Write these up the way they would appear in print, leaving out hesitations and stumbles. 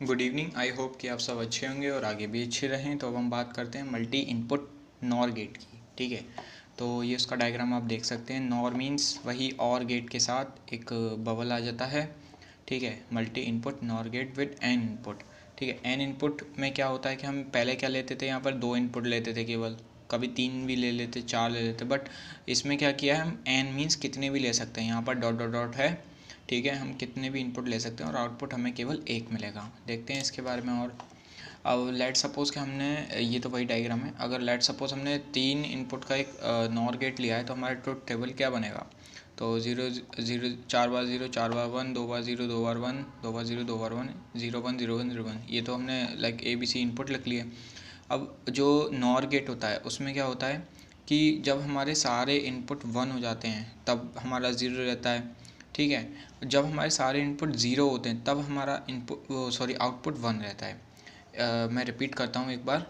Good evening. I hope कि आप सब अच्छे होंगे और आगे भी अच्छे रहें। तो अब हम बात करते हैं मल्टी इनपुट नॉर गेट की। ठीक है, तो ये उसका डायग्राम आप देख सकते हैं। नॉर मीन्स वही और गेट के साथ एक बबल आ जाता है। ठीक है, multi input NOR gate with an input. ठीक है, एन इनपुट में क्या होता है कि हम पहले क्या लेते थे, यहाँ पर 2 इनपुट लेते थे केवल, कभी 3 भी ले लेते, 4 ले लेते, बट इसमें क्या किया है, हम एन मीन्स कितने भी ले सकते हैं। यहाँ पर डॉट डॉट डॉट है। ठीक है, हम कितने भी इनपुट ले सकते हैं और आउटपुट हमें केवल एक मिलेगा। देखते हैं इसके बारे में और। अब लेट सपोज़ कि हमने, ये तो वही डायग्राम है, अगर लेट सपोज़ हमने 3 इनपुट का एक नॉर गेट लिया है तो हमारा ट्रुथ टेबल क्या बनेगा। तो 0 0 4 बार 0 4 बार 1, 2 बार 0 2 बार 1, 2 बार 0 2 बार 1, 0 1 0 1 0 1। ये तो हमने लाइक ABC इनपुट लिख लिए। अब जो नॉर गेट होता है उसमें क्या होता है कि जब हमारे सारे इनपुट 1 हो जाते हैं तब हमारा 0 रहता है। ठीक है, जब हमारे सारे इनपुट 0 होते हैं तब हमारा आउटपुट 1 रहता है। मैं रिपीट करता हूँ एक बार।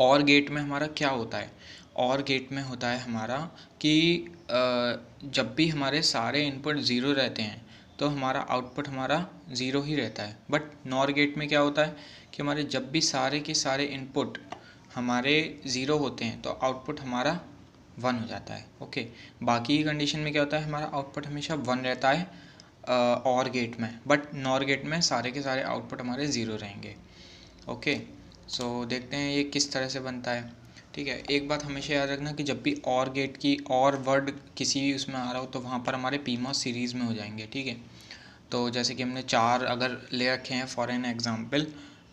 और गेट में हमारा क्या होता है, और गेट में होता है हमारा कि जब भी हमारे सारे इनपुट 0 रहते हैं तो हमारा आउटपुट हमारा 0 ही रहता है। बट नॉर गेट में क्या होता है कि हमारे जब भी सारे के सारे इनपुट हमारे 0 होते हैं तो आउटपुट हमारा 1 हो जाता है। ओके, बाकी की कंडीशन में क्या होता है, हमारा आउटपुट हमेशा 1 रहता है और गेट में, बट नॉर गेट में सारे के सारे आउटपुट हमारे 0 रहेंगे। ओके, सो देखते हैं ये किस तरह से बनता है। ठीक है, एक बात हमेशा याद रखना कि जब भी और गेट की और वर्ड किसी भी उसमें आ रहा हो तो वहाँ पर हमारे पीमॉस सीरीज़ में हो जाएंगे। ठीक है, तो जैसे कि हमने 4 अगर ले रखे हैं फॉर एन एग्जांपल,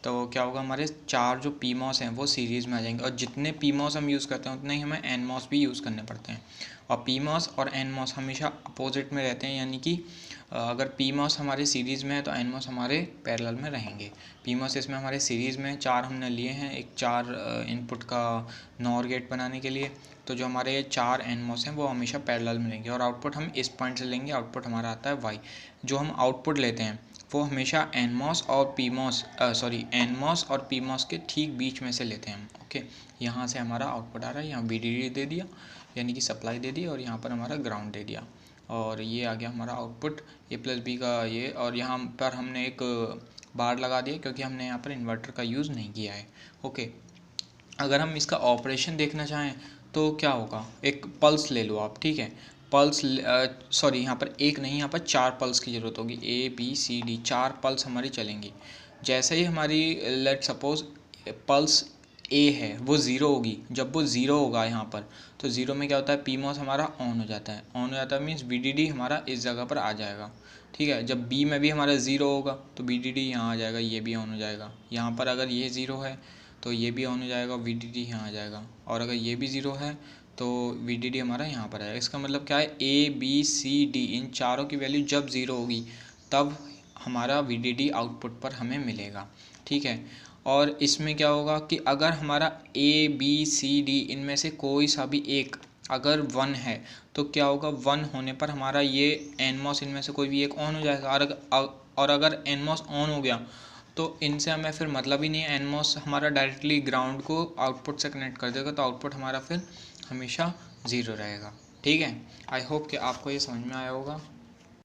तो क्या होगा, हमारे 4 जो पीमॉस हैं वो सीरीज़ में आ जाएंगे और जितने पीमॉस हम यूज़ करते हैं उतने ही हमें एनमॉस भी यूज़ करने पड़ते हैं। और पीमॉस और एनमॉस हमेशा अपोजिट में रहते हैं, यानी कि अगर पीमॉस हमारे सीरीज़ में है तो एनमॉस हमारे पैरेलल में रहेंगे। पीमॉस इसमें हमारे सीरीज़ में 4 हमने लिए हैं एक 4 इनपुट का नॉर गेट बनाने के लिए, तो जो हमारे 4 एनमॉस हैं वो हमेशा पैरेलल में रहेंगे और आउटपुट हम इस पॉइंट से लेंगे। आउटपुट हमारा आता है वाई। जो हम आउटपुट लेते हैं वो हमेशा एनमॉस और एनमॉस और पीमॉस के ठीक बीच में से लेते हैं हम। ओके, यहाँ से हमारा आउटपुट आ रहा है, यहाँ VDD दे दिया यानी कि सप्लाई दे दी और यहाँ पर हमारा ग्राउंड दे दिया और ये आ गया हमारा आउटपुट A+B का ये। और यहाँ पर हमने एक बार लगा दिया क्योंकि हमने यहाँ पर इन्वर्टर का यूज़ नहीं किया है। ओके, अगर हम इसका ऑपरेशन देखना चाहें तो क्या होगा, एक पल्स ले लो आप। ठीक है, पल्स यहाँ पर एक नहीं, यहाँ पर 4 पल्स की ज़रूरत होगी। ABCD 4 पल्स हमारी चलेंगी। जैसे ही हमारी लेट सपोज पल्स A है वो 0 होगी, जब वो 0 होगा यहाँ पर तो 0 में क्या होता है, पीमॉस हमारा ऑन हो जाता है। ऑन हो जाता है मीन्स VDD हमारा इस जगह पर आ जाएगा। ठीक है, जब B में भी हमारा 0 होगा तो VDD यहाँ आ जाएगा, ये भी ऑन हो जाएगा। यहाँ पर अगर ये 0 है तो ये भी ऑन हो जाएगा, VDD यहाँ आ जाएगा। और अगर ये भी 0 है तो VDD हमारा यहाँ पर आएगा। इसका मतलब क्या है, ABCD इन चारों की वैल्यू जब 0 होगी तब हमारा VDD आउटपुट पर हमें मिलेगा। ठीक है, और इसमें क्या होगा कि अगर हमारा ABCD इनमें से कोई सा भी एक अगर 1 है तो क्या होगा, 1 होने पर हमारा ये एनमॉस इनमें से कोई भी एक ऑन हो जाएगा। और अगर एनमॉस ऑन हो गया तो इनसे हमें फिर मतलब ही नहीं है, एनमॉस हमारा डायरेक्टली ग्राउंड को आउटपुट से कनेक्ट कर देगा तो आउटपुट हमारा फिर हमेशा 0 रहेगा। ठीक है, आई होप कि आपको ये समझ में आया होगा।